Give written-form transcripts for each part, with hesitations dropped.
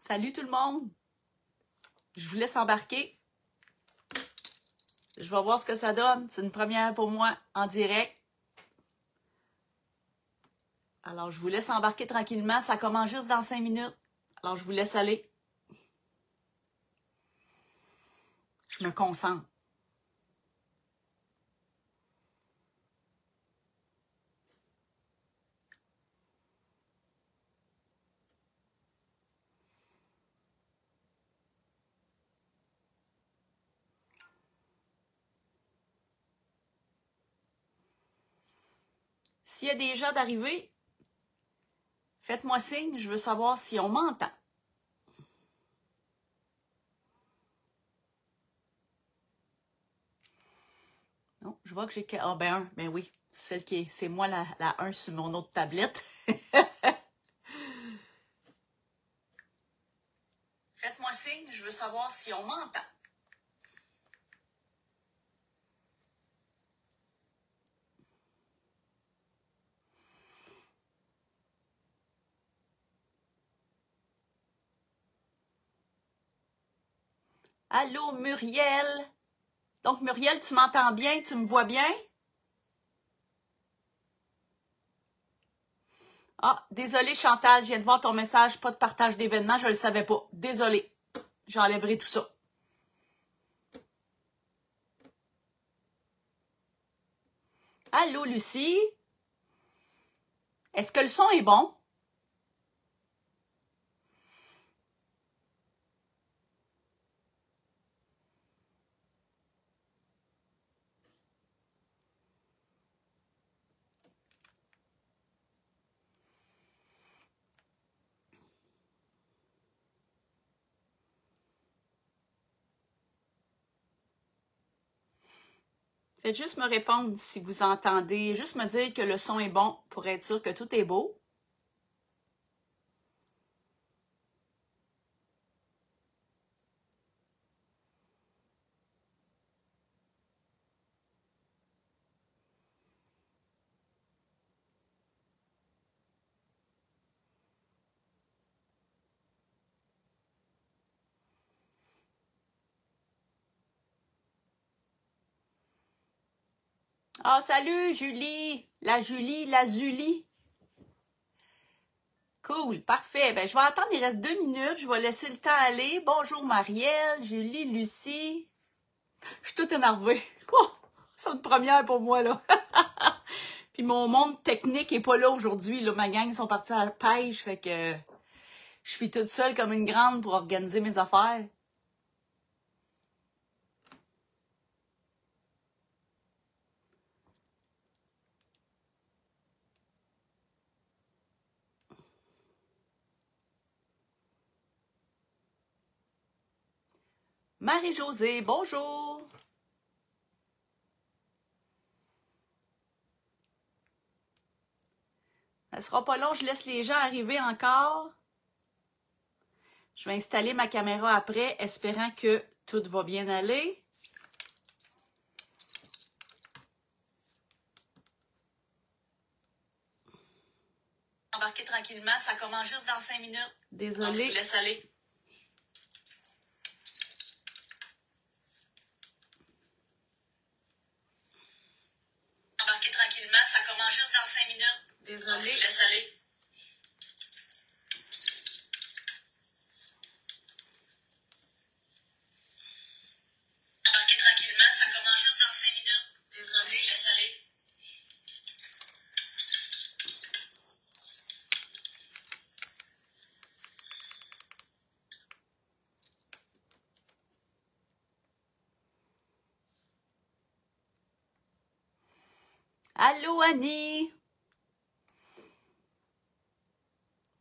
Salut tout le monde! Je vous laisse embarquer. Je vais voir ce que ça donne. C'est une première pour moi en direct. Alors, je vous laisse embarquer tranquillement. Ça commence juste dans 5 minutes. Alors, je vous laisse aller. Je me concentre. S'il y a des gens d'arriver, faites-moi signe. Je veux savoir si on m'entend. Non, je vois que j'ai... Ah, ben oui. Celle qui est... C'est moi la 1 sur mon autre tablette. Faites-moi signe. Je veux savoir si on m'entend. Allô, Muriel? Donc, Muriel, tu m'entends bien? Tu me vois bien? Ah, désolé Chantal, je viens de voir ton message, pas de partage d'événements, je ne le savais pas. Désolé, j'enlèverai tout ça. Allô, Lucie? Est-ce que le son est bon? Faites juste me répondre si vous entendez, juste me dire que le son est bon pour être sûr que tout est beau. Ah, salut Julie, la Zulie. Cool, parfait. Ben, je vais attendre, il reste 2 minutes, je vais laisser le temps aller. Bonjour Marielle, Julie, Lucie. Je suis toute énervée. Oh, c'est une première pour moi, là. Puis mon monde technique est pas là aujourd'hui. Là. Ma gang sont partis à la pêche, fait que je suis toute seule comme une grande pour organiser mes affaires. Marie-Josée, bonjour! Ça sera pas long, je laisse les gens arriver encore. Je vais installer ma caméra après, espérant que tout va bien aller. Embarquez tranquillement, ça commence juste dans 5 minutes. Désolée. Donc, je vous laisse aller. Embarquez tranquillement, ça commence juste dans 5 minutes. Désolée. Donc, je vous laisse aller. Embarquez tranquillement, ça commence juste dans 5 minutes. Désolée. Je vous laisse aller. Allô, Annie!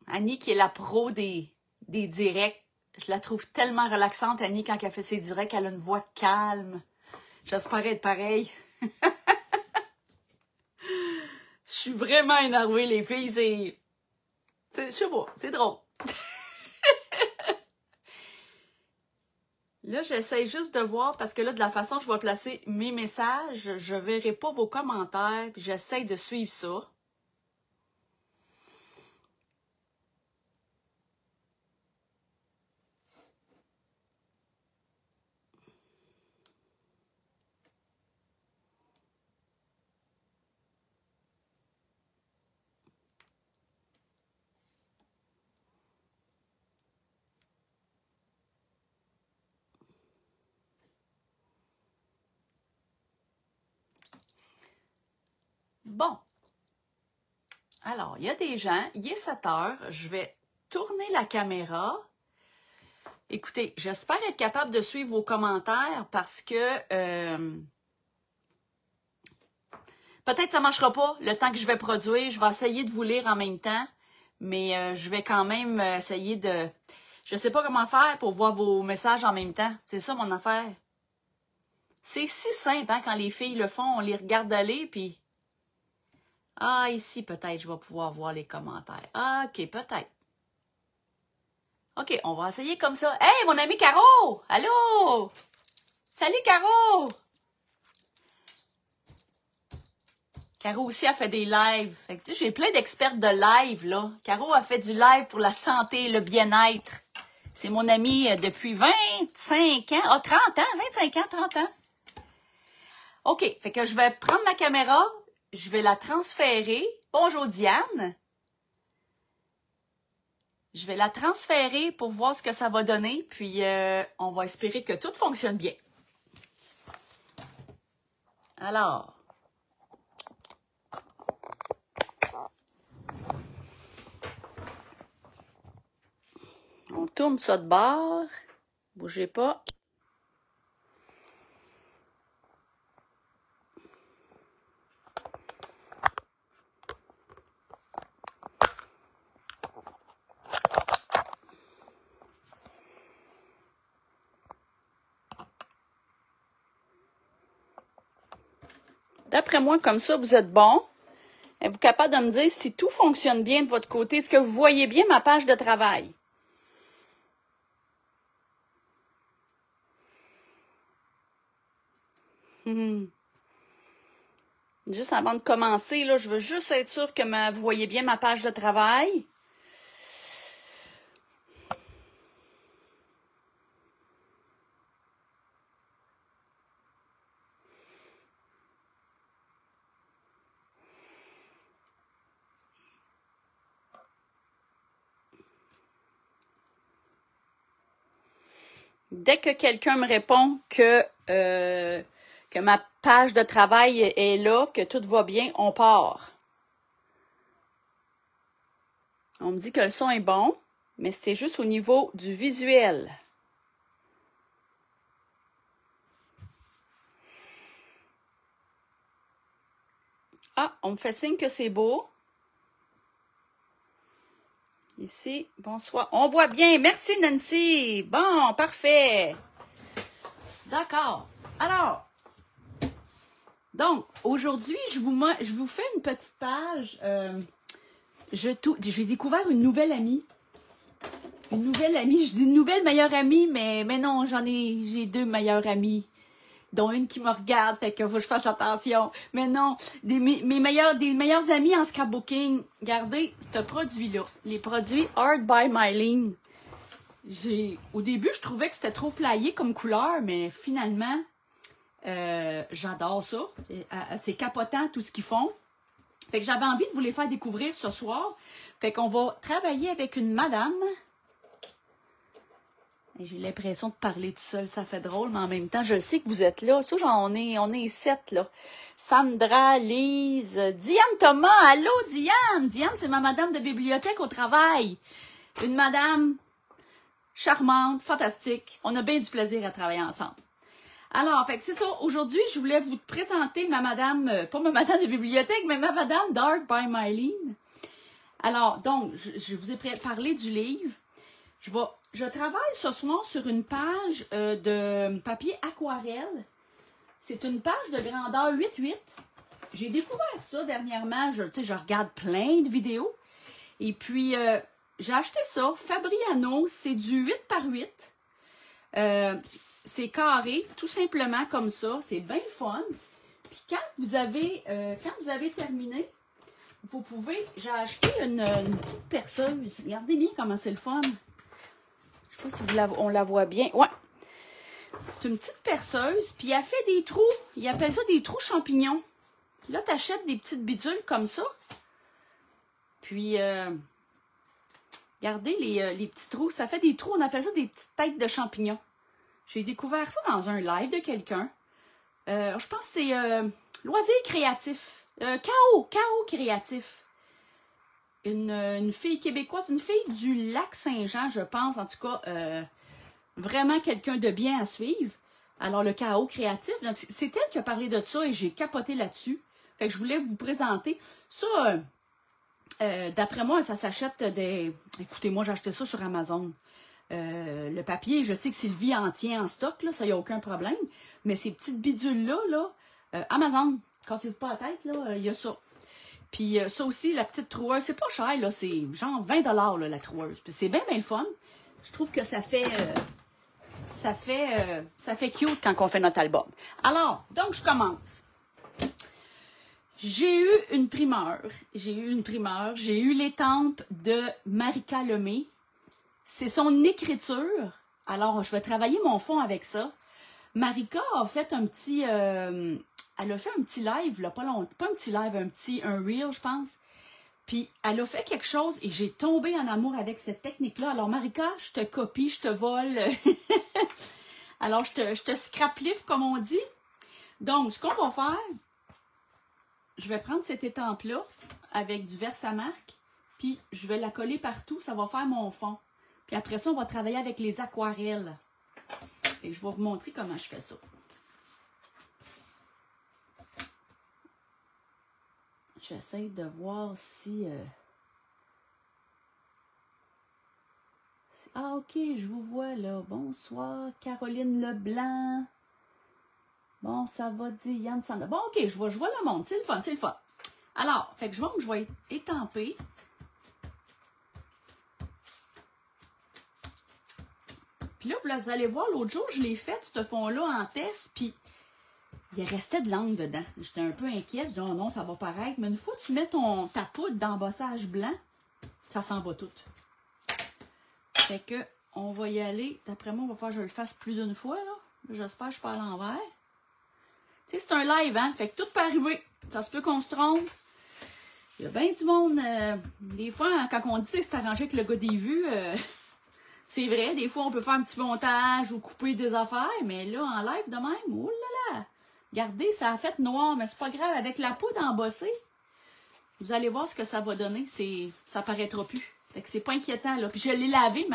Annie qui est la pro des directs. Je la trouve tellement relaxante, Annie, quand elle fait ses directs. Elle a une voix calme. J'espère être pareil. Je suis vraiment énervée, les filles. Je sais pas, c'est drôle. Là, j'essaie juste de voir, parce que là, de la façon que je vais placer mes messages, je ne verrai pas vos commentaires, puis j'essaie de suivre ça. Bon. Alors, il y a des gens, il est 7 heures, je vais tourner la caméra. Écoutez, j'espère être capable de suivre vos commentaires parce que peut-être que ça ne marchera pas le temps que je vais produire. Je vais essayer de vous lire en même temps, mais je vais quand même essayer de... Je ne sais pas comment faire pour voir vos messages en même temps. C'est ça mon affaire. C'est si simple, hein, quand les filles le font, on les regarde aller, puis... Ah, ici, peut-être, je vais pouvoir voir les commentaires. Ah, OK, peut-être. OK, on va essayer comme ça. Hey, mon ami Caro! Allô? Salut, Caro! Caro aussi a fait des lives. Fait que, tu sais, j'ai plein d'expertes de live, là. Caro a fait du live pour la santé et le bien-être. C'est mon amie depuis 25 ans. Ah, 30 ans, 25 ans, 30 ans. OK, fait que je vais prendre ma caméra, je vais la transférer. Bonjour, Diane. Je vais la transférer pour voir ce que ça va donner, puis on va espérer que tout fonctionne bien. Alors, on tourne ça de bord. Bougez pas. D'après moi, comme ça, vous êtes bon. Êtes-vous capable de me dire si tout fonctionne bien de votre côté? Est-ce que vous voyez bien ma page de travail? Juste avant de commencer, là, je veux juste être sûre que vous voyez bien ma page de travail. Dès que quelqu'un me répond que ma page de travail est là, que tout va bien, on part. On me dit que le son est bon, mais c'est juste au niveau du visuel. Ah, on me fait signe que c'est beau. Ici, bonsoir. On voit bien. Merci, Nancy. Bon, parfait. D'accord. Alors, donc, aujourd'hui, je vous fais une petite page. J'ai découvert une nouvelle amie. Une nouvelle amie. Je dis une nouvelle meilleure amie, mais non, j'ai 2 meilleures amies. Dont une qui me regarde, fait que faut que je fasse attention. Mais non, des meilleurs amis en scrapbooking. Regardez ce produit-là. Les produits Art by Mylene. Au début, je trouvais que c'était trop flyé comme couleur, mais finalement, j'adore ça. C'est capotant tout ce qu'ils font. Fait que j'avais envie de vous les faire découvrir ce soir. Fait qu'on va travailler avec une madame. J'ai l'impression de parler tout seul, ça fait drôle, mais en même temps, je sais que vous êtes là. Tu sais, genre, on est 7, là. Sandra, Lise, Diane Thomas. Allô, Diane! Diane, c'est ma madame de bibliothèque au travail. Une madame charmante, fantastique. On a bien du plaisir à travailler ensemble. Alors, fait que c'est ça. Aujourd'hui, je voulais vous présenter ma madame, pas ma madame de bibliothèque, mais ma madame d'Art by Mylene. Alors, donc, je vous ai parlé du livre. Je travaille ce soir sur une page de papier aquarelle. C'est une page de grandeur 8x8. J'ai découvert ça dernièrement. Je regarde plein de vidéos. Et puis, j'ai acheté ça. Fabriano, c'est du 8x8. C'est carré, tout simplement comme ça. C'est bien fun. Puis quand vous avez terminé, vous pouvez... J'ai acheté une petite perceuse. Regardez bien comment c'est le fun. Je sais pas si on la voit bien. Ouais. C'est une petite perceuse, puis elle fait des trous. Ils appellent ça des trous champignons. Là, tu achètes des petites bidules comme ça. Puis, regardez les petits trous. Ça fait des trous, on appelle ça des petites têtes de champignons. J'ai découvert ça dans un live de quelqu'un. Je pense que c'est Loisirs créatifs. Chaos créatif. Une fille québécoise, une fille du Lac-Saint-Jean, je pense, en tout cas, vraiment quelqu'un de bien à suivre. Alors, le chaos créatif, donc c'est elle qui a parlé de ça et j'ai capoté là-dessus. Fait que je voulais vous présenter. Ça, d'après moi, ça s'achète des... Écoutez, moi, j'ai acheté ça sur Amazon. Le papier, je sais que Sylvie en tient en stock, là, ça, il n'y a aucun problème. Mais ces petites bidules-là, Amazon, cassez-vous pas la tête, là, il y a ça. Puis ça aussi, la petite troueuse, c'est pas cher, là, c'est genre 20 $, là, la troueuse. Puis c'est bien le fun. Je trouve que ça fait cute quand on fait notre album. Alors, donc je commence. J'ai eu une primeur. J'ai eu l'étampe de Marika Lemay. C'est son écriture. Alors, je vais travailler mon fond avec ça. Marika a fait un petit... elle a fait un petit live, là, pas un petit live, un reel, je pense. Puis, elle a fait quelque chose et j'ai tombé en amour avec cette technique-là. Alors, Marika, je te copie, je te vole. Alors, je te scrapliffe, comme on dit. Donc, ce qu'on va faire, je vais prendre cette étampe-là avec du Versamark, puis je vais la coller partout. Ça va faire mon fond. Puis après ça, on va travailler avec les aquarelles. Et je vais vous montrer comment je fais ça. J'essaie de voir si... Ah, ok, je vous vois là. Bonsoir, Caroline Leblanc. Bon, ça va, dit Yann Sanda. Bon, ok, je vois le monde. C'est le fun, c'est le fun. Alors, fait que je vais étamper. Puis là, vous allez voir, l'autre jour, je l'ai fait, ce fond-là, en test, puis il restait de l'encre dedans. J'étais un peu inquiète. Je dis, oh non, ça va paraître. Mais une fois que tu mets ta poudre d'embossage blanc, ça s'en va tout. Fait que, on va y aller. D'après moi, on va faire que je le fasse plus d'une fois, là. J'espère que je suis pas à l'envers. Tu sais, c'est un live, hein. Fait que tout peut arriver. Ça se peut qu'on se trompe. Il y a bien du monde. Des fois, hein, quand on dit que c'est arrangé avec le gars des vues, c'est vrai. Des fois, on peut faire un petit montage ou couper des affaires. Mais là, en live de même, oh là là. Regardez, ça a fait noir, mais c'est pas grave. Avec la poudre embossée, vous allez voir ce que ça va donner. Ça paraîtra plus. Fait que c'est pas inquiétant, là. Puis je l'ai lavé,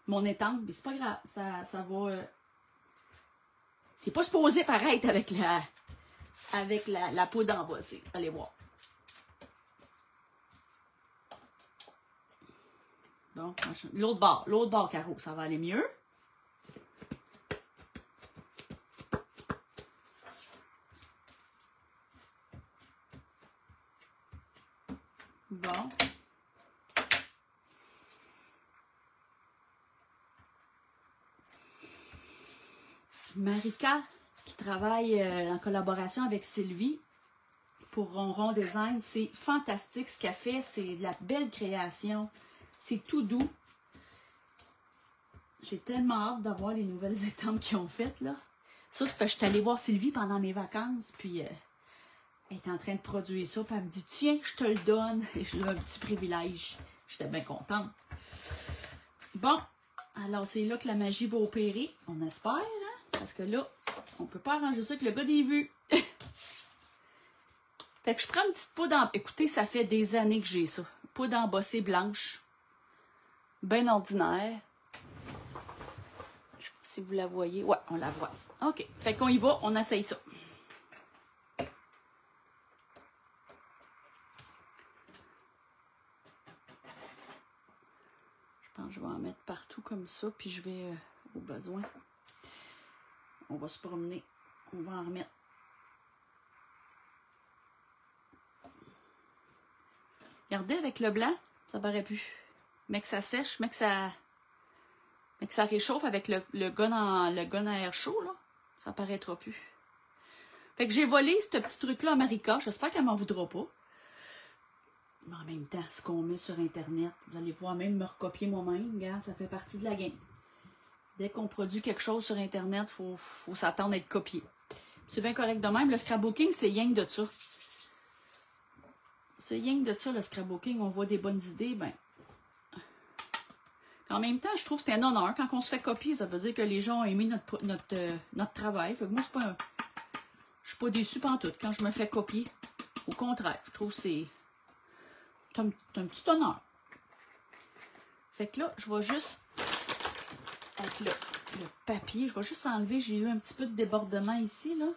mon étampe. Mais c'est pas grave. Ça va... c'est pas supposé paraître avec la poudre embossée. Allez voir. Bon, l'autre bord, Caro, ça va aller mieux. Bon. Marika, qui travaille en collaboration avec Sylvie pour Ronron Design, c'est fantastique ce qu'elle fait. C'est de la belle création. C'est tout doux. J'ai tellement hâte d'avoir les nouvelles étampes qu'ils ont faites, là. Ça, c'est parce que je suis allée voir Sylvie pendant mes vacances, puis elle est en train de produire ça, puis elle me dit, tiens, je te le donne. Et j'ai eu un petit privilège. J'étais bien contente. Bon, alors c'est là que la magie va opérer. On espère, hein? Parce que là, on peut pas arranger ça avec le gars des vues. Fait que je prends une petite poudre en... Écoutez, ça fait des années que j'ai ça. Poudre embossée blanche. Bien ordinaire. Je sais pas si vous la voyez. Ouais, on la voit. OK. Fait qu'on y va, on essaye ça. Je pense que je vais en mettre partout comme ça, puis je vais, au besoin, on va se promener. On va en remettre. Regardez, avec le blanc, ça paraît plus. Mais que ça sèche, mais que ça réchauffe avec le gun à air chaud, là, ça paraîtra plus. Fait que j'ai volé ce petit truc-là à Marika. J'espère qu'elle m'en voudra pas. Mais en même temps, ce qu'on met sur Internet, vous allez voir même me recopier moi-même. Regarde, ça fait partie de la game. Dès qu'on produit quelque chose sur Internet, faut s'attendre à être copié. C'est bien correct de même. Le scrapbooking, c'est rien de ça. C'est rien de ça, le scrapbooking. On voit des bonnes idées, ben... En même temps, je trouve que c'est un honneur. Quand on se fait copier, ça veut dire que les gens ont aimé notre travail. Fait que moi, je suis pas déçue pantoute quand je me fais copier. Au contraire, je trouve que c'est un petit honneur. Fait que là, je vais juste, avec le papier, je vais juste enlever, j'ai eu un petit peu de débordement ici, là.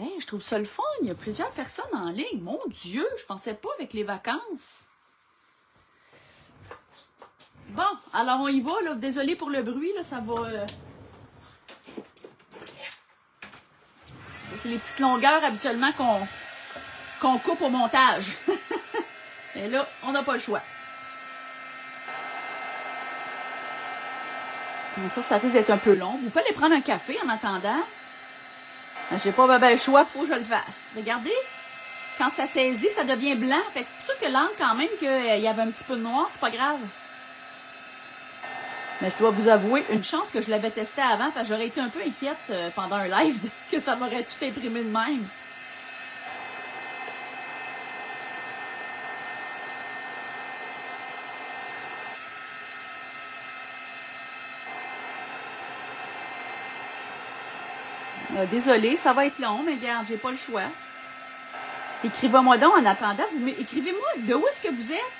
Hey, je trouve ça le fun, il y a plusieurs personnes en ligne. Mon Dieu, je pensais pas avec les vacances. Bon, alors on y va, là. Désolée pour le bruit, là, ça va... C'est les petites longueurs habituellement qu'on coupe au montage. Et là, on n'a pas le choix. Ça risque d'être un peu long. Vous pouvez aller prendre un café en attendant. J'ai pas le choix, il faut que je le fasse. Regardez, quand ça saisit, ça devient blanc. Fait que c'est pour ça que l'encre, quand même, qu'il y avait un petit peu de noir, c'est pas grave. Mais je dois vous avouer, une chance que je l'avais testé avant, parce que j'aurais été un peu inquiète pendant un live que ça m'aurait tout imprimé de même. Désolée, ça va être long, mais regarde, j'ai pas le choix. Écrivez-moi donc en attendant. Écrivez-moi de où est-ce que vous êtes.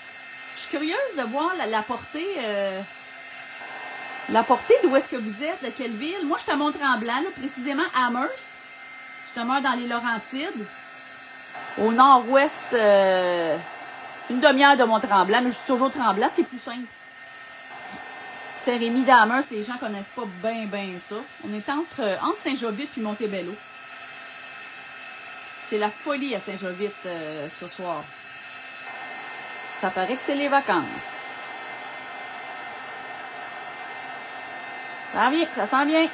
Je suis curieuse de voir la portée. La portée d'où est-ce que vous êtes, de quelle ville. Moi, je suis à Mont-Tremblant, là, précisément à Amherst. Je demeure dans les Laurentides. Au nord-ouest, une demi-heure de Mont-Tremblant, mais je suis toujours Tremblant, c'est plus simple. Saint-Rémy d'Amherst, les gens connaissent pas bien ça. On est entre Saint-Jovite et Montebello. C'est la folie à Saint-Jovite ce soir. Ça paraît que c'est les vacances. Ça vient, ça sent bien.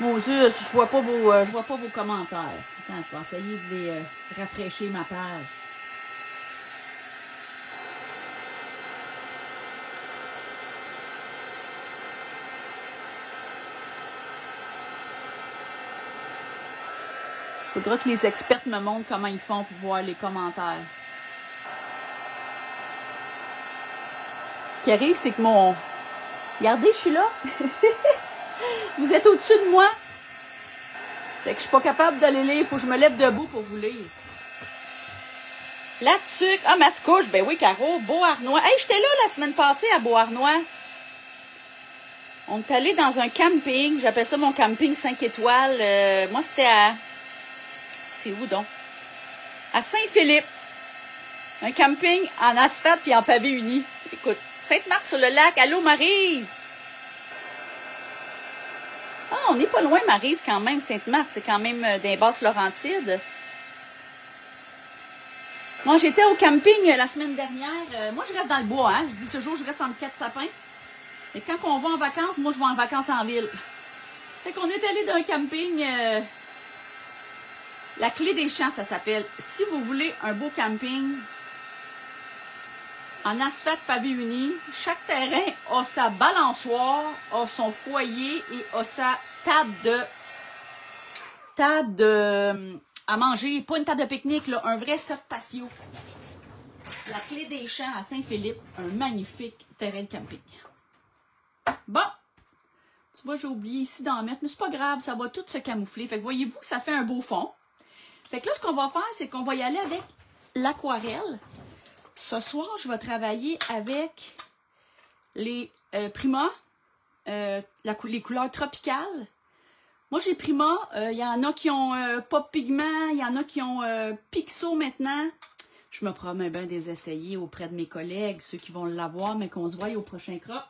Mon Dieu, je vois pas vos commentaires. Attends, je vais essayer de les rafraîchir ma page. Faudra que les experts me montrent comment ils font pour voir les commentaires. Ce qui arrive, c'est que mon... Regardez, je suis là. Vous êtes au-dessus de moi. Fait que je suis pas capable d'aller lire. Il faut que je me lève debout pour vous lire. La tuque. Ah, Mascouche. Ben oui, Caro. Beauharnois. Hey, j'étais là la semaine passée à Beauharnois. On est allé dans un camping. J'appelle ça mon camping 5 étoiles. Moi, c'était à... C'est où donc? À Saint-Philippe. Un camping en asphalte puis en pavé uni. Écoute, Sainte-Marthe-sur-le-Lac. Allô, Maryse? Ah, on n'est pas loin, Maryse, quand même. Sainte-Marthe, c'est quand même des Basses-Laurentides. Moi, j'étais au camping la semaine dernière. Moi, je reste dans le bois, hein. Je dis toujours, je reste entre 4 sapins. Et quand on va en vacances, moi, je vais en vacances en ville. Fait qu'on est allé d'un camping... La Clé des Champs, ça s'appelle. Si vous voulez un beau camping en asphalte pavé uni, chaque terrain a sa balançoire, a son foyer et a sa table à manger. Pas une table de pique-nique, là, un vrai set patio. La Clé des Champs à Saint-Philippe, un magnifique terrain de camping. Bon, tu vois, j'ai oublié ici d'en mettre, mais c'est pas grave, ça va tout se camoufler. Fait que voyez-vous que ça fait un beau fond. Fait que là, ce qu'on va faire, c'est qu'on va y aller avec l'aquarelle. Ce soir, je vais travailler avec les Prima, les couleurs tropicales. Moi, j'ai Prima. Il y en a qui ont Pop Pigment, il y en a qui ont Pixo maintenant. Je me promets bien des essayer auprès de mes collègues, ceux qui vont l'avoir, mais qu'on se voie au prochain crop.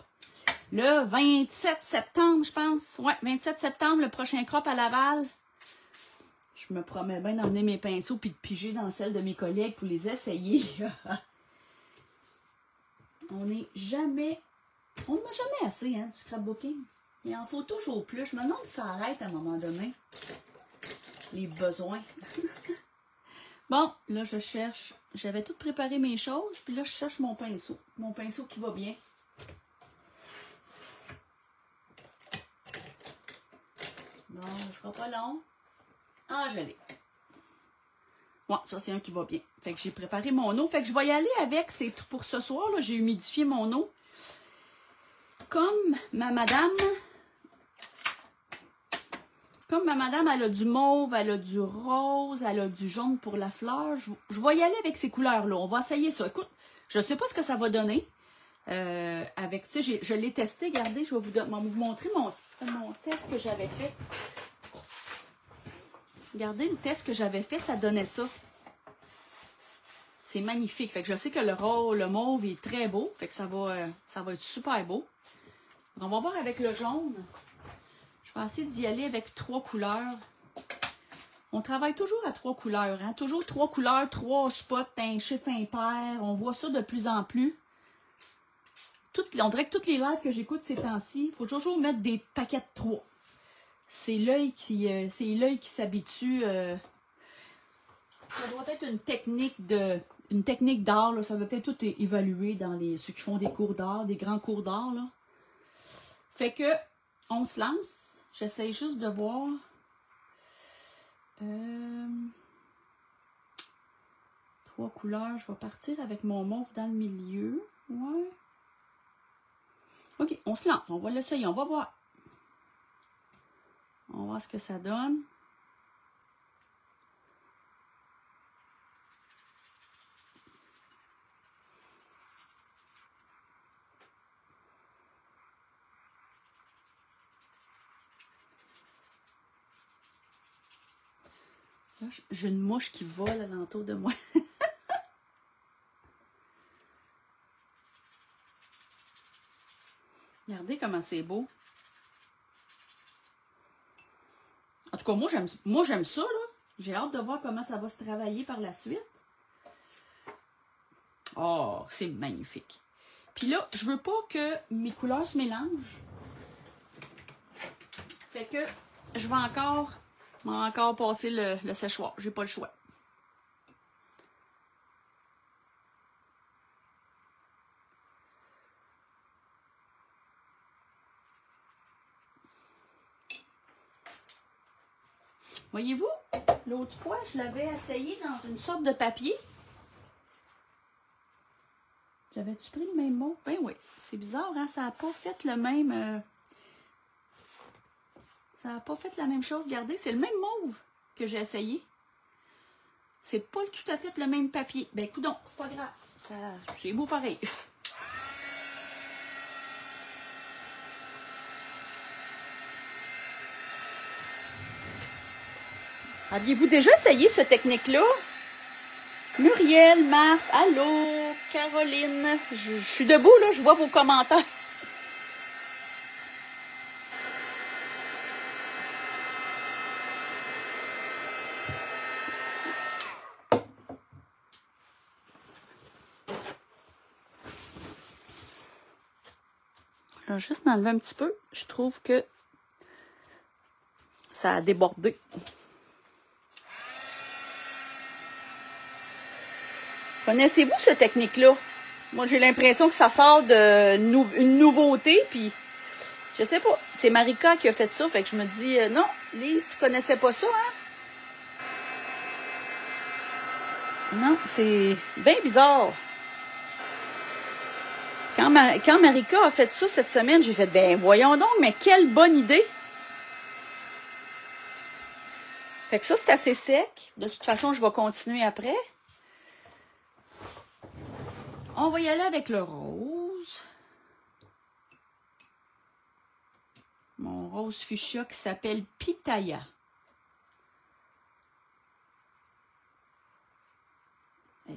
Le 27 septembre, je pense. Ouais, 27 septembre, le prochain crop à Laval. Je me promets bien d'emmener mes pinceaux puis de piger dans celle de mes collègues pour les essayer. On n'a jamais assez hein, du scrapbooking. Il en faut toujours plus. Je me demande si ça arrête à un moment donné. Les besoins. Bon, là, je cherche. J'avais tout préparé mes choses. Puis là, je cherche mon pinceau. Mon pinceau qui va bien. Bon, ce sera pas long. Ah, je l'ai. Ouais, ça, c'est un qui va bien. Fait que j'ai préparé mon eau. Fait que je vais y aller avec, c'est pour ce soir, là, j'ai humidifié mon eau. Comme ma madame, elle a du mauve, elle a du rose, elle a du jaune pour la fleur, je vais y aller avec ces couleurs-là. On va essayer ça. Écoute, je ne sais pas ce que ça va donner. Avec ça, je l'ai testé. Regardez, je vais vous montrer mon test que j'avais fait. Regardez le test que j'avais fait, ça donnait ça. C'est magnifique. Fait que je sais que le mauve est très beau. Fait que ça va être super beau. On va voir avec le jaune. Je vais essayer d'y aller avec 3 couleurs. On travaille toujours à 3 couleurs. Hein? Toujours 3 couleurs, 3 spots, un chiffre impair. On voit ça de plus en plus. On dirait que toutes les lives que j'écoute ces temps-ci, il faut toujours mettre des paquets de 3. C'est l'œil qui s'habitue. Ça doit être une technique d'art. Ça doit être tout évalué dans ceux qui font des cours d'art, des grands cours d'art. Fait que, on se lance. J'essaie juste de voir. 3 couleurs. Je vais partir avec mon mauve dans le milieu. Ouais. OK, on se lance. On va l'essayer. On va voir. On va voir ce que ça donne. Là, j'ai une mouche qui vole alentour de moi. Regardez comment c'est beau. En tout cas, moi j'aime ça, là. J'ai hâte de voir comment ça va se travailler par la suite. Oh, c'est magnifique. Puis là, je veux pas que mes couleurs se mélangent. Fait que je vais encore passer le séchoir. J'ai pas le choix. Voyez-vous, l'autre fois, je l'avais essayé dans une sorte de papier. J'avais-tu pris le même mot? Ben oui, c'est bizarre, hein? Ça n'a pas fait le même... Ça n'a pas fait la même chose. Regardez, c'est le même mauve que j'ai essayé. C'est pas tout à fait le même papier. Ben, coudonc, c'est pas grave. C'est beau pareil. Aviez-vous déjà essayé cette technique-là? Muriel, Marthe, allô, Caroline. Je suis debout, là, je vois vos commentaires. Je vais juste enlever un petit peu. Je trouve que ça a débordé. Connaissez-vous cette technique-là? Moi, j'ai l'impression que ça sort d'une nouveauté, puis je sais pas. C'est Marika qui a fait ça, fait que je me dis, non, Lise, tu connaissais pas ça, hein? Non, c'est bien bizarre. Quand Marika a fait ça cette semaine, j'ai fait, ben voyons donc, mais quelle bonne idée! Fait que ça, c'est assez sec. De toute façon, je vais continuer après. On va y aller avec le rose. Mon rose fuchsia qui s'appelle Pitaya.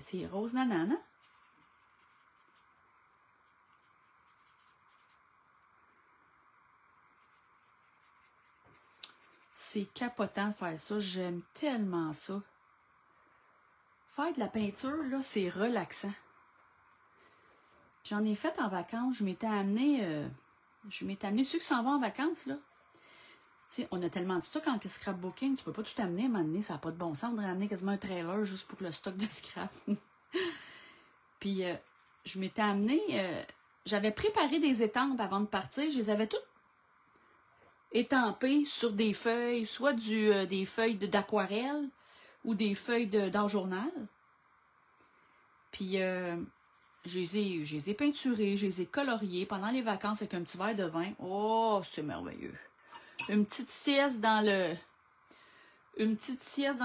C'est rose nanana. C'est capotant de faire ça. J'aime tellement ça. Faire de la peinture, là, c'est relaxant. J'en ai fait en vacances. Je m'étais amené ceux qui s'en vont en vacances, là. Tu sais, on a tellement de stock en scrapbooking, tu peux pas tout amener à un moment donné, ça n'a pas de bon sens de ramener quasiment un trailer juste pour le stock de scrap. Puis, je m'étais amené, j'avais préparé des étampes avant de partir, je les avais toutes étampées sur des feuilles, soit des feuilles d'aquarelle ou des feuilles d'art journal. Puis, je les ai peinturées, je les ai coloriées pendant les vacances avec un petit verre de vin. Oh, c'est merveilleux. Une petite sieste dans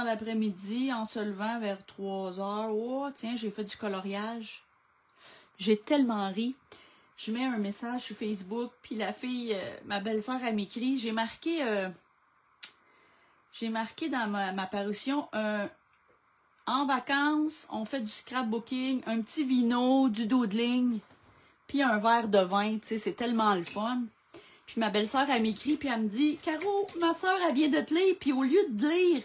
l'après-midi en se levant vers 3 heures. Oh, tiens, j'ai fait du coloriage. J'ai tellement ri. Je mets un message sur Facebook, puis la fille, ma belle-sœur, elle m'écrit. J'ai marqué dans ma parution en vacances, on fait du scrapbooking, un petit vino, du doodling, puis un verre de vin. Tu sais, c'est tellement le fun. Puis ma belle-sœur, elle m'écrit, puis elle me dit, Caro, ma sœur, elle vient de te lire, puis au lieu de lire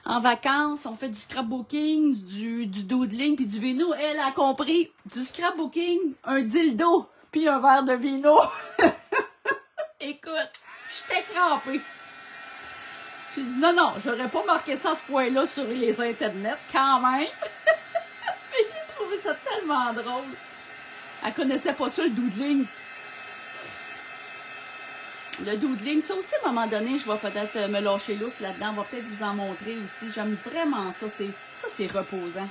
en vacances, on fait du scrapbooking, du doodling, puis du vino, elle a compris, du scrapbooking, un dildo, puis un verre de vino. Écoute, j'étais crampée. J'ai dit, non, j'aurais pas marqué ça à ce point-là sur les internets, quand même. Mais j'ai trouvé ça tellement drôle. Elle connaissait pas ça, le doodling. Le doodling, ça aussi, à un moment donné, je vais peut-être me lâcher lousse là-dedans. On va peut-être vous en montrer aussi. J'aime vraiment ça. C'est reposant.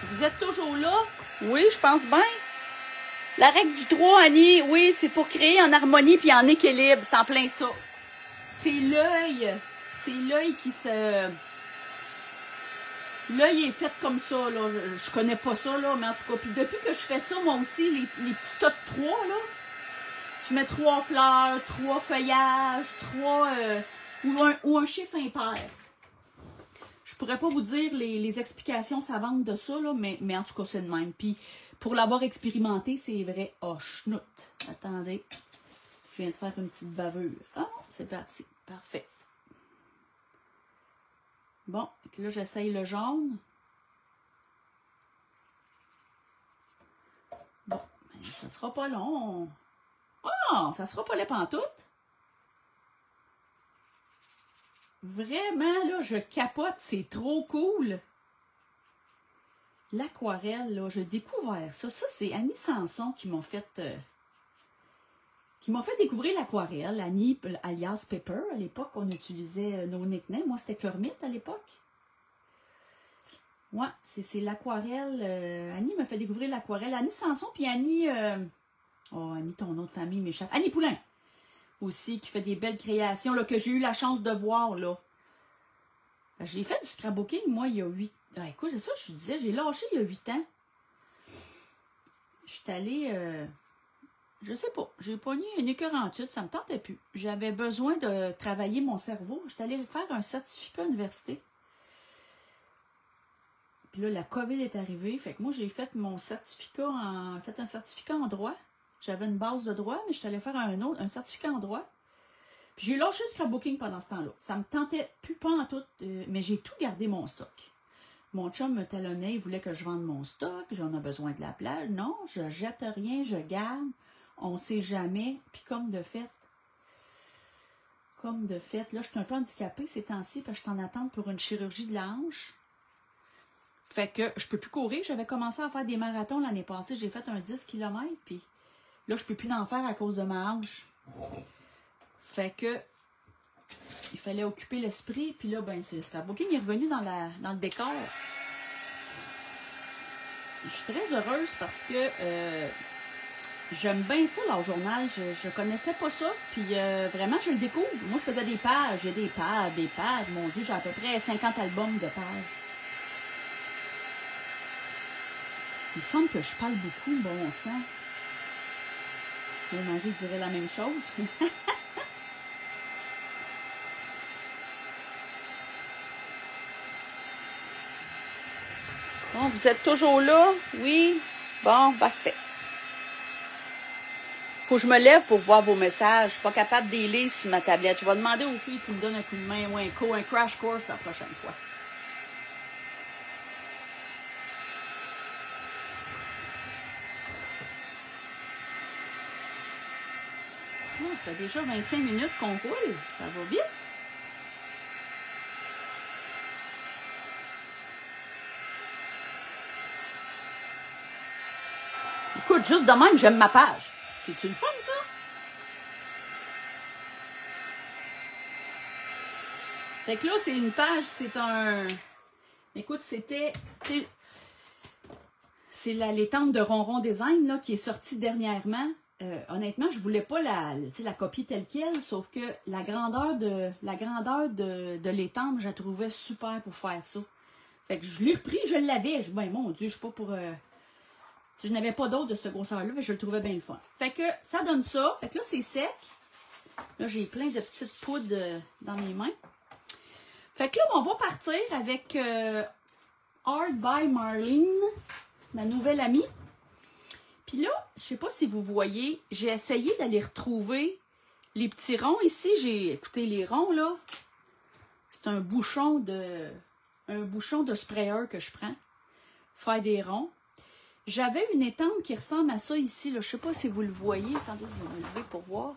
Vous êtes toujours là? Oui, je pense bien. La règle du 3, Annie, oui, c'est pour créer en harmonie puis en équilibre. C'est en plein ça. C'est l'œil. C'est l'œil qui se... L'œil est fait comme ça, là. Je connais pas ça, là, mais en tout cas. Puis depuis que je fais ça, moi aussi, les petits tas de 3, là, tu mets 3 fleurs, 3 feuillages, 3... ou un chiffre impair. Je pourrais pas vous dire les explications savantes de ça, là, mais en tout cas, c'est de même. Puis, pour l'avoir expérimenté, c'est vrai. Oh, schnout. Attendez. Je viens de faire une petite bavure. Ah, c'est parti. Parfait. Bon, là, j'essaye le jaune. Bon, ben, ça sera pas long. Oh, ça sera pas les pantoutes. Vraiment, là, je capote. C'est trop cool. L'aquarelle, là, j'ai découvert ça. Ça, c'est Annie Sanson qui m'a fait découvrir l'aquarelle. Annie, alias Pepper, à l'époque, on utilisait nos nicknames. Moi, c'était Kermit à l'époque. Ouais, c'est l'aquarelle. Annie m'a fait découvrir l'aquarelle. Annie Sanson, puis Annie... Oh, Annie, ton nom de famille m'échappe. Annie Poulain, aussi, qui fait des belles créations, là, que j'ai eu la chance de voir, là. J'ai fait du scrapbooking, moi, il y a 8... Ah, écoute, c'est ça, je disais, j'ai lâché il y a 8 ans. Je suis allée... Je sais pas, j'ai pogné une écœurantite, ça me tentait plus. J'avais besoin de travailler mon cerveau. J'étais allée faire un certificat université. Puis là, la COVID est arrivée. Fait que moi, j'ai fait mon certificat un certificat en droit. J'avais une base de droit, mais j'étais allée faire un certificat en droit. Puis j'ai lâché le scrapbooking pendant ce temps-là. Ça me tentait plus pas en tout, mais j'ai tout gardé mon stock. Mon chum me talonnait, il voulait que je vende mon stock, j'en ai besoin de la plage. Non, je jette rien, je garde. On ne sait jamais. Puis comme de fait, là, je suis un peu handicapée ces temps-ci parce que je suis en attente pour une chirurgie de la hanche. Fait que je peux plus courir. J'avais commencé à faire des marathons l'année passée. J'ai fait un 10 km, puis là, je peux plus en faire à cause de ma hanche. Fait que il fallait occuper l'esprit, puis là, ben, c'est le scrapbooking est revenu dans le décor. Je suis très heureuse parce que j'aime bien ça, l'art journal. Je connaissais pas ça, puis vraiment, je le découvre. Moi, je faisais des pages. J'ai des pages. Mon Dieu, j'ai à peu près 50 albums de pages. Il me semble que je parle beaucoup, bon sang. Mon mari dirait la même chose. Bon, vous êtes toujours là? Oui? Bon, parfait. Faut que je me lève pour voir vos messages. Je suis pas capable de les lire sur ma tablette. Je vais demander aux filles qui me donnent un coup de main ou un crash course la prochaine fois. Oh, ça fait déjà 25 minutes qu'on roule. Ça va vite. Écoute, juste de même, j'aime ma page. C'est-tu le fun, ça? Fait que là, c'est une page, c'est un... Écoute, c'était... C'est l'étampe de Ronron Design là, qui est sortie dernièrement. Honnêtement, je voulais pas la copie telle quelle, sauf que la grandeur de l'étampe, je la trouvais super pour faire ça. Fait que je l'ai repris, je l'avais. Ben mon Dieu, je suis pas pour... je n'avais pas d'autre de ce grosseur-là, mais je le trouvais bien le fun. Fait que ça donne ça. Fait que là, c'est sec. Là, j'ai plein de petites poudres dans mes mains. Fait que là, on va partir avec Art by Marlene, ma nouvelle amie. Puis là, je sais pas si vous voyez, j'ai essayé d'aller retrouver les petits ronds ici. J'ai écouté les ronds, là. C'est un bouchon de sprayer que je prends. Faire des ronds. J'avais une étampe qui ressemble à ça ici, là. Je sais pas si vous le voyez. Attendez, je vais me lever pour voir.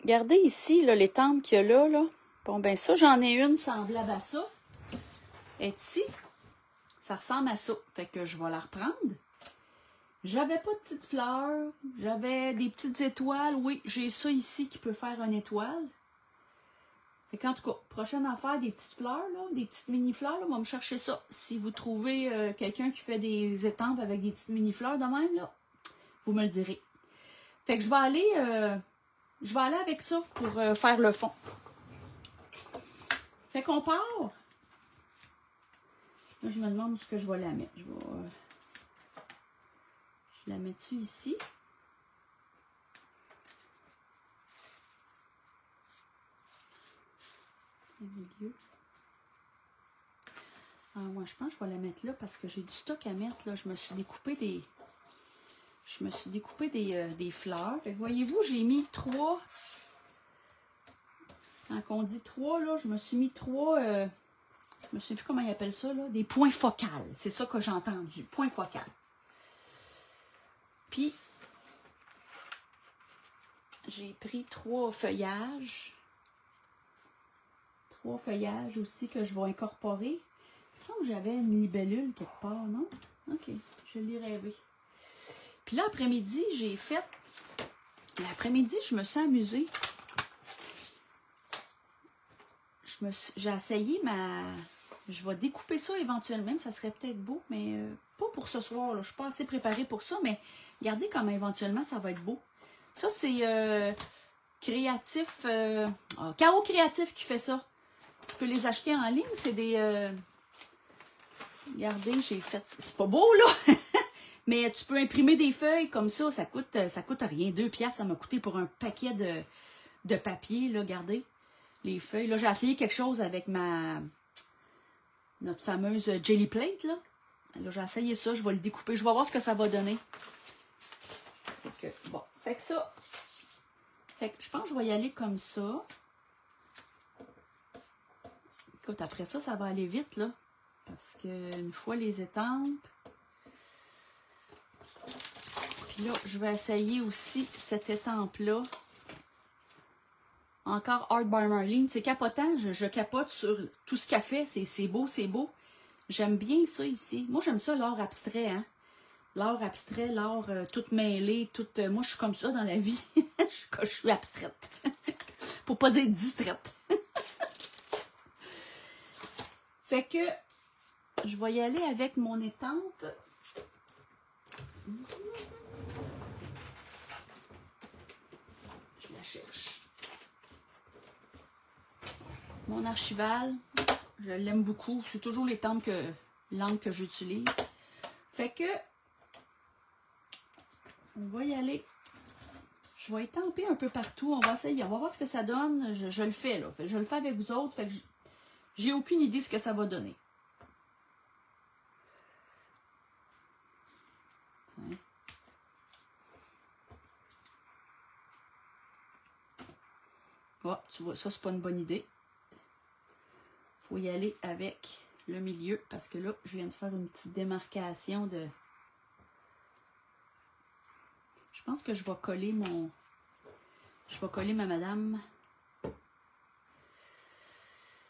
Regardez ici, là, l'étampe qu'il y a là, là. Bon, ben ça, j'en ai une semblable à ça. Elle est ici. Ça ressemble à ça. Fait que je vais la reprendre. J'avais pas de petites fleurs. J'avais des petites étoiles. Oui, j'ai ça ici qui peut faire une étoile. Fait qu'en tout cas, prochaine affaire, des petites fleurs, là, des petites mini-fleurs, là, on va me chercher ça. Si vous trouvez quelqu'un qui fait des étampes avec des petites mini-fleurs de même, là, vous me le direz. Fait que je vais aller avec ça pour faire le fond. Fait qu'on part. Là, je me demande où est-ce que je vais la mettre. Je la mets-tu ici? Au milieu. Ah, moi, je pense que je vais la mettre là parce que j'ai du stock à mettre. Là. Je me suis découpé des fleurs. Fait que voyez-vous, j'ai mis 3. Quand on dit 3, là, je me suis mis 3. Je me sais plus comment ils appellent ça, là. Des points focales. C'est ça que j'ai entendu. Points focales. Puis, j'ai pris 3 feuillages. 3 feuillages aussi que je vais incorporer. Il me semble que j'avais une libellule quelque part, non? OK, je l'ai rêvé. Puis là, après-midi, l'après-midi, je me suis amusée. J'ai essayé je vais découper ça éventuellement, même ça serait peut-être beau, mais pas pour ce soir. Là. Je ne suis pas assez préparée pour ça, mais regardez comment éventuellement ça va être beau. Ça, c'est créatif. Chaos Créatif qui fait ça. Tu peux les acheter en ligne. C'est des... Regardez, j'ai fait... C'est pas beau, là! Mais tu peux imprimer des feuilles comme ça. Ça coûte rien. 2 piastres, ça m'a coûté pour un paquet de papier, là. Regardez. Les feuilles. Là, j'ai essayé quelque chose avec notre fameuse Jelly Plate, là. Là, j'ai essayé ça. Je vais le découper. Je vais voir ce que ça va donner. Fait que, bon. Fait que ça. Fait que je pense que je vais y aller comme ça. Écoute, après ça, ça va aller vite, là. Parce que une fois les étampes. Puis là, je vais essayer aussi cette étampe-là. Encore Art by Marlene. C'est capotant. Je capote sur tout ce qu'elle fait. C'est beau, c'est beau. J'aime bien ça ici. Moi, j'aime ça, l'art abstrait, hein. L'art abstrait, l'art tout mêlé, tout... moi, je suis comme ça dans la vie. je suis abstraite. Pour pas dire distraite. Fait que je vais y aller avec mon étampe. Je la cherche. Mon archival, je l'aime beaucoup. C'est toujours l'angle que j'utilise. Fait que on va y aller. Je vais étamper un peu partout. On va essayer. On va voir ce que ça donne. Je le fais, là. Fait que je le fais avec vous autres. Fait que j'ai aucune idée ce que ça va donner. Tiens. Oh, tu vois, ça, c'est pas une bonne idée. Faut y aller avec le milieu parce que là, je viens de faire une petite démarcation de... Je pense que je vais coller ma madame.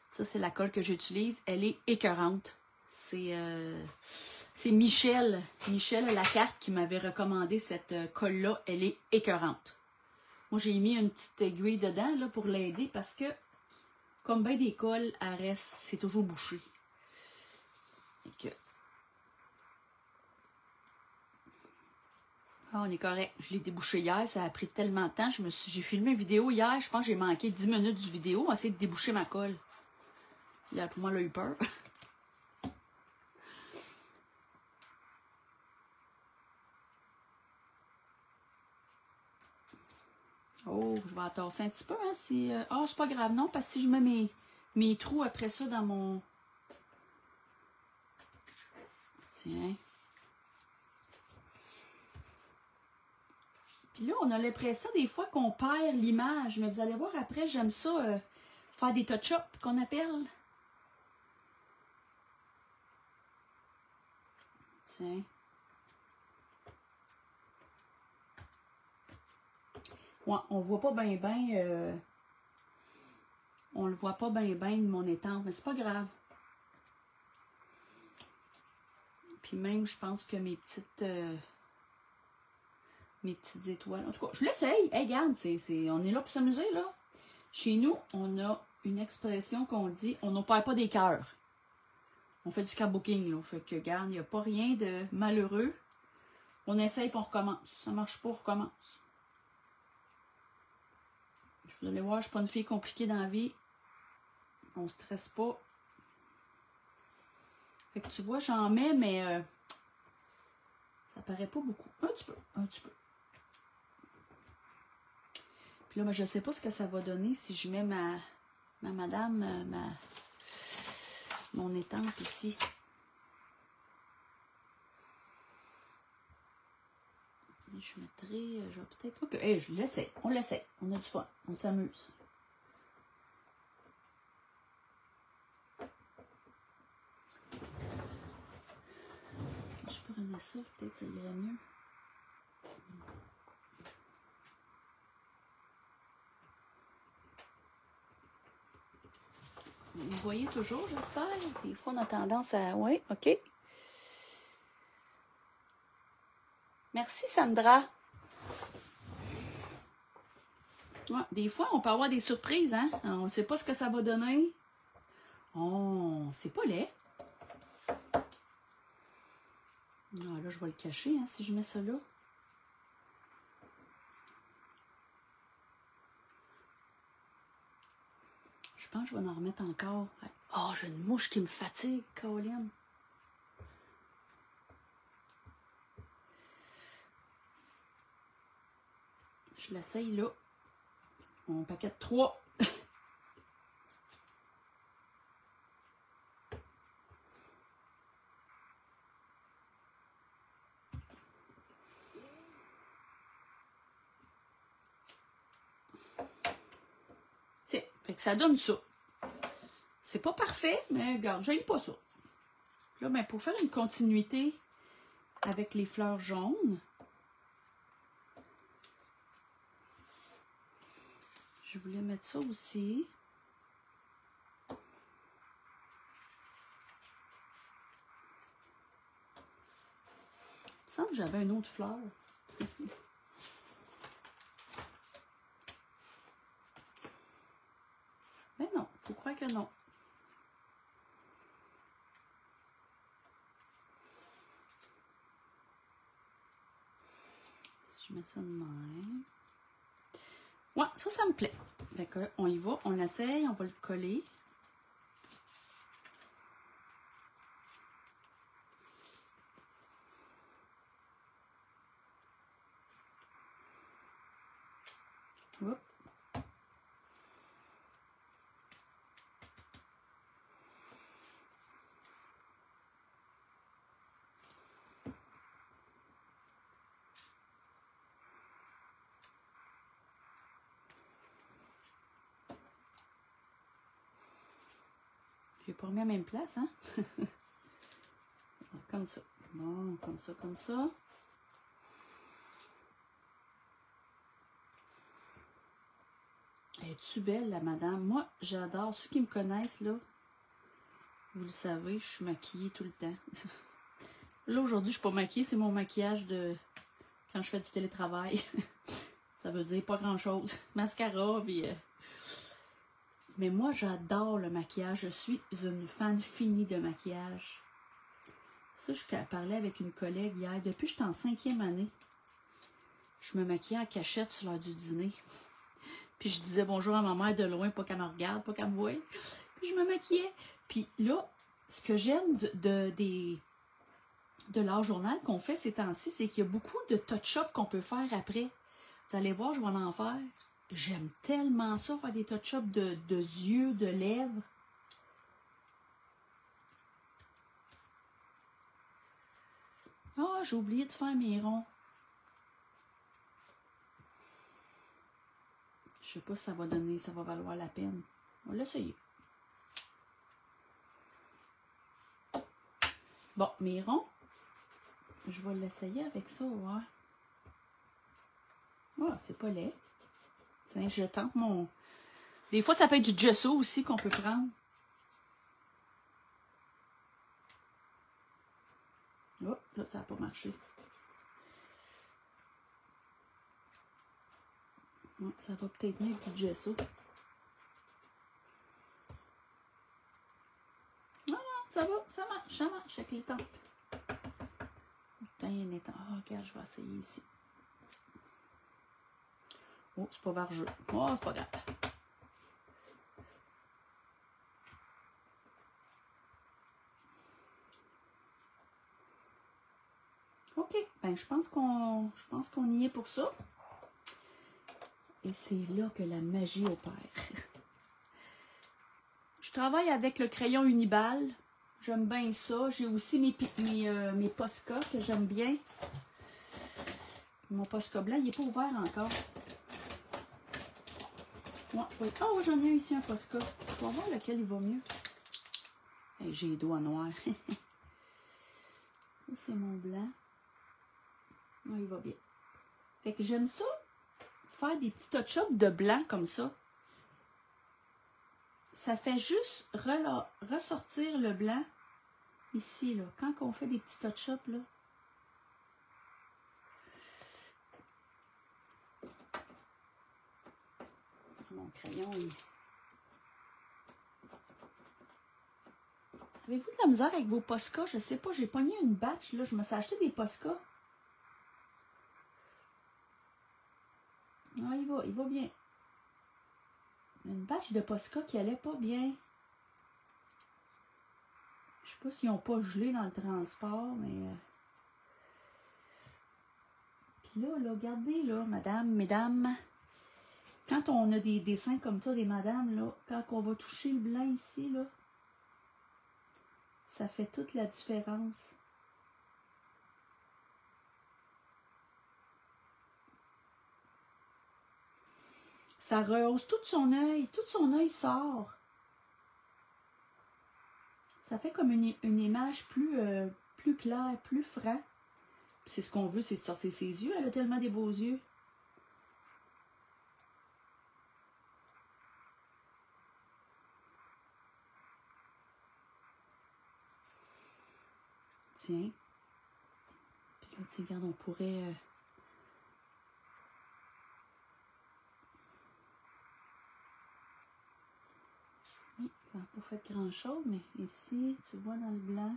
Ça, c'est la colle que j'utilise. Elle est écœurante. C'est Michel Lacarte qui m'avait recommandé cette colle-là. Elle est écœurante. Moi, j'ai mis une petite aiguille dedans là, pour l'aider parce que comme bien des cols, elle reste, c'est toujours bouché. Que... Ah, on est correct. Je l'ai débouché hier, ça a pris tellement de temps. J'ai filmé une vidéo hier, je pense que j'ai manqué 10 minutes du vidéo. On va essayer de déboucher ma colle. Là, pour moi, elle a eu peur. Oh, je vais attasser un petit peu, hein, si... oh, c'est pas grave, non, parce que si je mets mes trous après ça dans mon... Tiens. Puis là, on a l'impression des fois qu'on perd l'image, mais vous allez voir après, j'aime ça, faire des touch-ups qu'on appelle. Tiens. Ouais, on voit pas bien, on le voit pas bien de mon étang, mais c'est pas grave. Puis même, je pense que mes petites étoiles. En tout cas, je l'essaye. Hey, regarde, on est là pour s'amuser, là. Chez nous, on a une expression qu'on dit, on ne perd pas des cœurs. On fait du scrapbooking, là. Fait que, regarde, il n'y a pas rien de malheureux. On essaye et on recommence. Ça marche pas, on recommence. Vous allez voir, je suis pas une fille compliquée dans la vie. On ne stresse pas. Fait que tu vois, j'en mets, mais ça paraît pas beaucoup. Un petit peu, un petit peu. Puis là, ben, je ne sais pas ce que ça va donner si je mets ma madame, mon étampe ici. Je mettrai, je vais peut-être... Ok, hey, je l'essaie, on l'essaie. On a du fun, on s'amuse. Je pourrais mettre ça, peut-être ça irait mieux. Vous voyez toujours, j'espère. Des fois, on a tendance à... Oui, OK. Merci, Sandra. Ouais, des fois, on peut avoir des surprises, hein? On ne sait pas ce que ça va donner. Oh, c'est pas laid. Ah, là, je vais le cacher, hein, si je mets ça là. Je pense que je vais en remettre encore. Oh, j'ai une mouche qui me fatigue, Colin. Je l'essaye là. Mon paquet de 3. Tiens, fait que ça donne ça. C'est pas parfait, mais regarde, j'aille pas ça. Là, ben, pour faire une continuité avec les fleurs jaunes, je voulais mettre ça aussi. Il me semble que j'avais une autre fleur. Mais non, faut croire que non. Si je mets ça de même. Ouais, ça me plaît. Fait que, on y va, on l'essaye, on va le coller. Hop. Je l'ai pas remis à la même place, hein? Comme ça. Bon, comme ça, comme ça. Es-tu belle, la madame? Moi, j'adore. Ceux qui me connaissent, là, vous le savez, je suis maquillée tout le temps. Là, aujourd'hui, je suis pas maquillée. C'est mon maquillage de quand je fais du télétravail. Ça veut dire pas grand-chose. Mascara, puis... Mais moi, j'adore le maquillage. Je suis une fan finie de maquillage. Ça, je parlais avec une collègue hier. Depuis que j'étais en 5e année, je me maquillais en cachette sur l'heure du dîner. Puis je disais bonjour à ma mère de loin, pas qu'elle me regarde, pas qu'elle me voie. Puis je me maquillais. Puis là, ce que j'aime de l'art journal qu'on fait ces temps-ci, c'est qu'il y a beaucoup de touch-up qu'on peut faire après. Vous allez voir, je vais en faire. J'aime tellement ça, faire des touch-up de yeux, de lèvres. Ah, j'ai oublié de faire mes ronds. Je sais pas si ça va donner, ça va valoir la peine. On va l'essayer. Bon, mes ronds, je vais l'essayer avec ça, ouais. Ah, c'est pas laid. Tiens, je tente mon... Des fois, ça peut être du gesso aussi qu'on peut prendre. Oh, là, ça n'a pas marché. Oh, ça va peut-être mieux avec du gesso. Non, non, ça va, ça marche avec les tempes. Putain, il y a une étampe. Oh, regarde, je vais essayer ici. Oh, c'est pas vargeux. Oh, c'est pas grave. OK, ben je pense qu'on y est pour ça. Et c'est là que la magie opère. Je travaille avec le crayon Uniball. J'aime bien ça. J'ai aussi mes Posca que j'aime bien. Mon Posca blanc, il n'est pas ouvert encore. Ouais, ah oui, j'en ai un ici, un Posca. Je vais voir lequel il va mieux. Hey, j'ai les doigts noirs. Ça, c'est mon blanc. Ouais, il va bien. Fait que j'aime ça, faire des petits touch-ups de blanc comme ça. Ça fait juste ressortir le blanc ici, là. Quand on fait des petits touch-ups, là. Mon crayon, il... Avez-vous de la misère avec vos Posca? Je sais pas, j'ai pogné une batch, là. Je me suis acheté des Posca. Ah, il va bien. Une batch de Posca qui allait pas bien. Je sais pas s'ils n'ont pas gelé dans le transport, mais... Puis là, regardez, là, mesdames, quand on a des dessins comme ça, des madames, là, quand on va toucher le blanc ici, là, ça fait toute la différence. Ça rehausse tout son œil sort. Ça fait comme une image plus claire, plus franc. C'est ce qu'on veut, c'est sortir ses yeux. Elle a tellement des beaux yeux. Tiens. Puis là, tiens, regarde, on pourrait... Ça n'a pas fait grand-chose, mais ici, tu vois dans le blanc.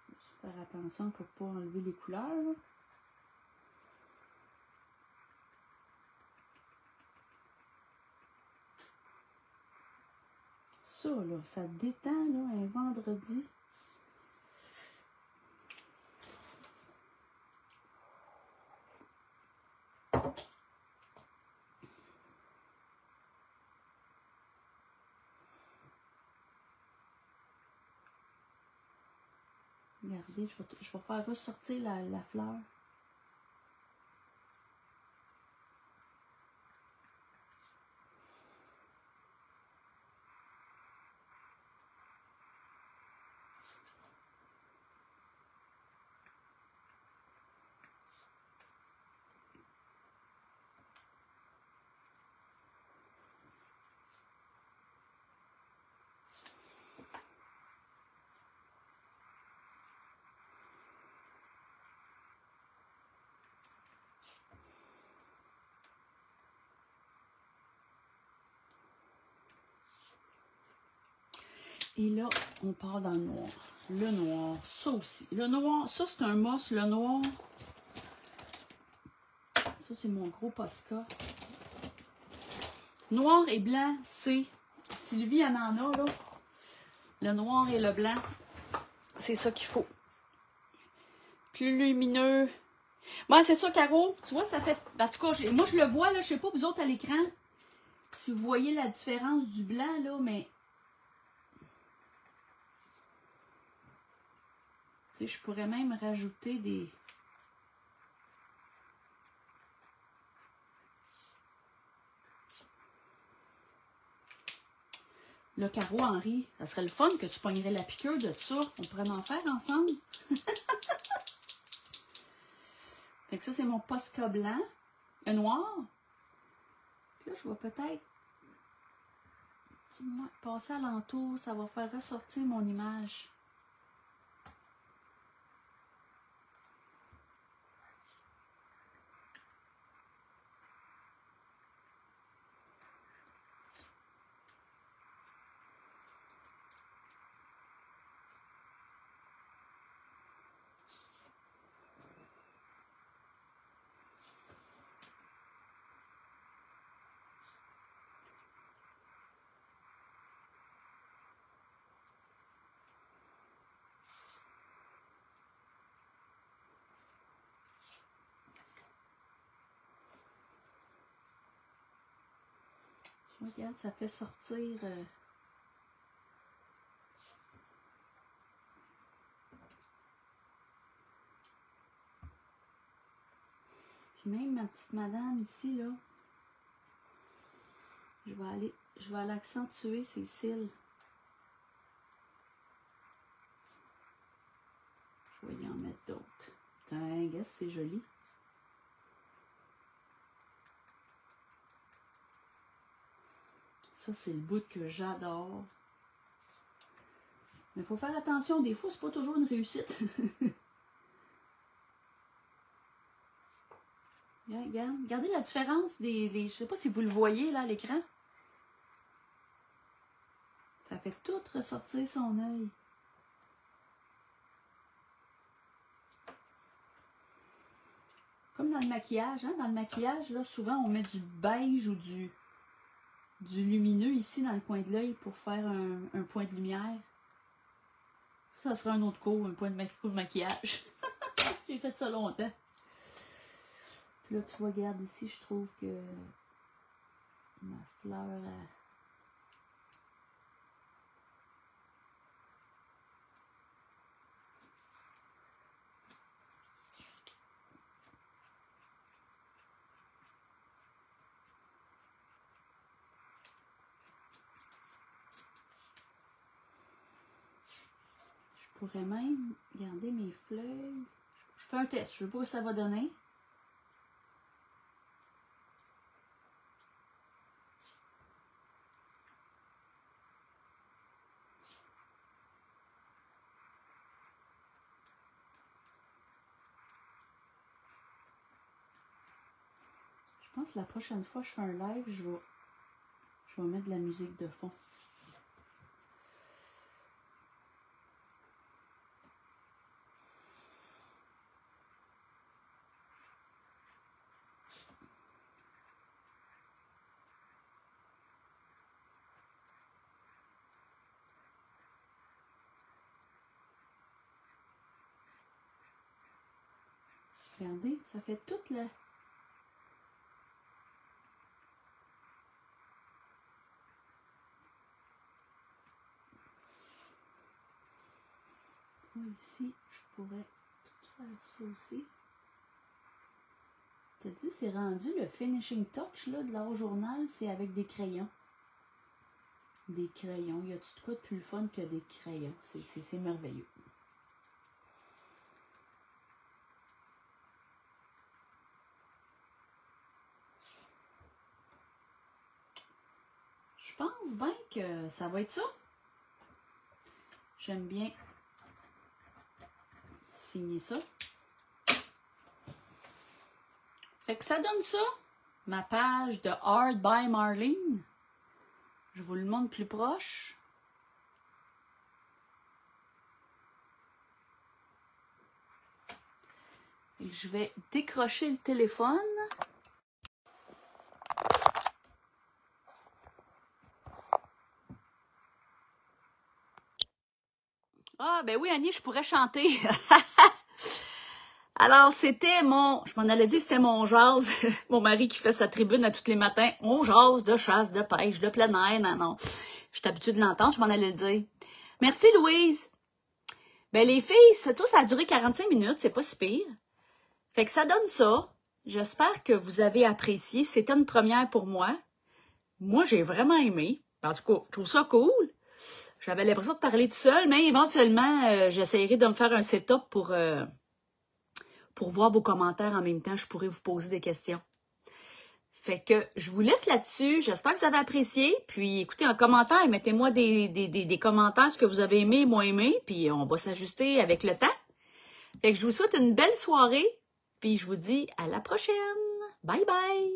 Juste faire attention pour ne pas enlever les couleurs, là. Ça, là, ça détend, là, un vendredi. Regardez, je vais faire ressortir la fleur. Et là, on part dans le noir. Le noir, ça aussi. Le noir, ça c'est un moss. Le noir, ça c'est mon gros Posca. Noir et blanc, c'est... Sylvie en a, là. Le noir et le blanc, c'est ça qu'il faut. Plus lumineux. Moi, c'est ça, Caro. Tu vois, ça fait... En tout cas, moi, je le vois, là. Je sais pas, vous autres, à l'écran, si vous voyez la différence du blanc, là, mais... Tu sais, je pourrais même rajouter des... Le Caro, Henri, ça serait le fun que tu pognerais la piqûre de ça. On pourrait en faire ensemble. Fait que ça, c'est mon Posca blanc. Un noir. Puis là, je vais peut-être passer alentour. Ça va faire ressortir mon image. Regarde, ça fait sortir... Puis même ma petite madame ici, là, je vais aller accentuer ses cils. Je vais y en mettre d'autres. Putain, guess, c'est joli. Ça, c'est le bout que j'adore. Mais il faut faire attention, des fois, c'est pas toujours une réussite. Regarde, regardez la différence je sais pas si vous le voyez là à l'écran. Ça fait tout ressortir son œil. Comme dans le maquillage, hein? Dans le maquillage, là, souvent on met du beige ou du lumineux ici dans le coin de l'œil pour faire un point de lumière. Ça sera un autre cours, un point de maquillage. J'ai fait ça longtemps. Puis là, tu vois, regarde ici, je trouve que ma fleur... Je pourrais même garder mes feuilles. Je fais un test, je ne sais pas ce que ça va donner. Je pense que la prochaine fois que je fais un live, je vais mettre de la musique de fond. Regardez, ça fait toute la... Ici, je pourrais tout faire ça aussi. Tu te dis, c'est rendu le finishing touch là, de l'art journal, c'est avec des crayons. Des crayons. Y a-tu de quoi de plus fun que des crayons? C'est merveilleux. Je pense bien que ça va être ça. J'aime bien signer ça. Fait que ça donne ça, ma page de Art by Marlene. Je vous le montre plus proche. Je vais décrocher le téléphone. Ah, ben oui, Annie, je pourrais chanter. Alors, c'était je m'en allais dire, c'était mon jase. Mon mari qui fait sa tribune à tous les matins. On jase de chasse, de pêche, de plein air. Non. Je suis habituée de l'entendre, je m'en allais le dire. Merci, Louise. Ben, les filles, ça a duré 45 minutes, c'est pas si pire. Fait que ça donne ça. J'espère que vous avez apprécié. C'était une première pour moi. Moi, j'ai vraiment aimé. En tout cas, je trouve ça cool. J'avais l'impression de parler tout seul, mais éventuellement, j'essaierai de me faire un setup pour voir vos commentaires en même temps. Je pourrais vous poser des questions. Fait que je vous laisse là-dessus. J'espère que vous avez apprécié. Puis écoutez, en commentaire, mettez-moi des commentaires, ce que vous avez aimé, moins aimé. Puis on va s'ajuster avec le temps. Fait que je vous souhaite une belle soirée. Puis je vous dis à la prochaine. Bye bye!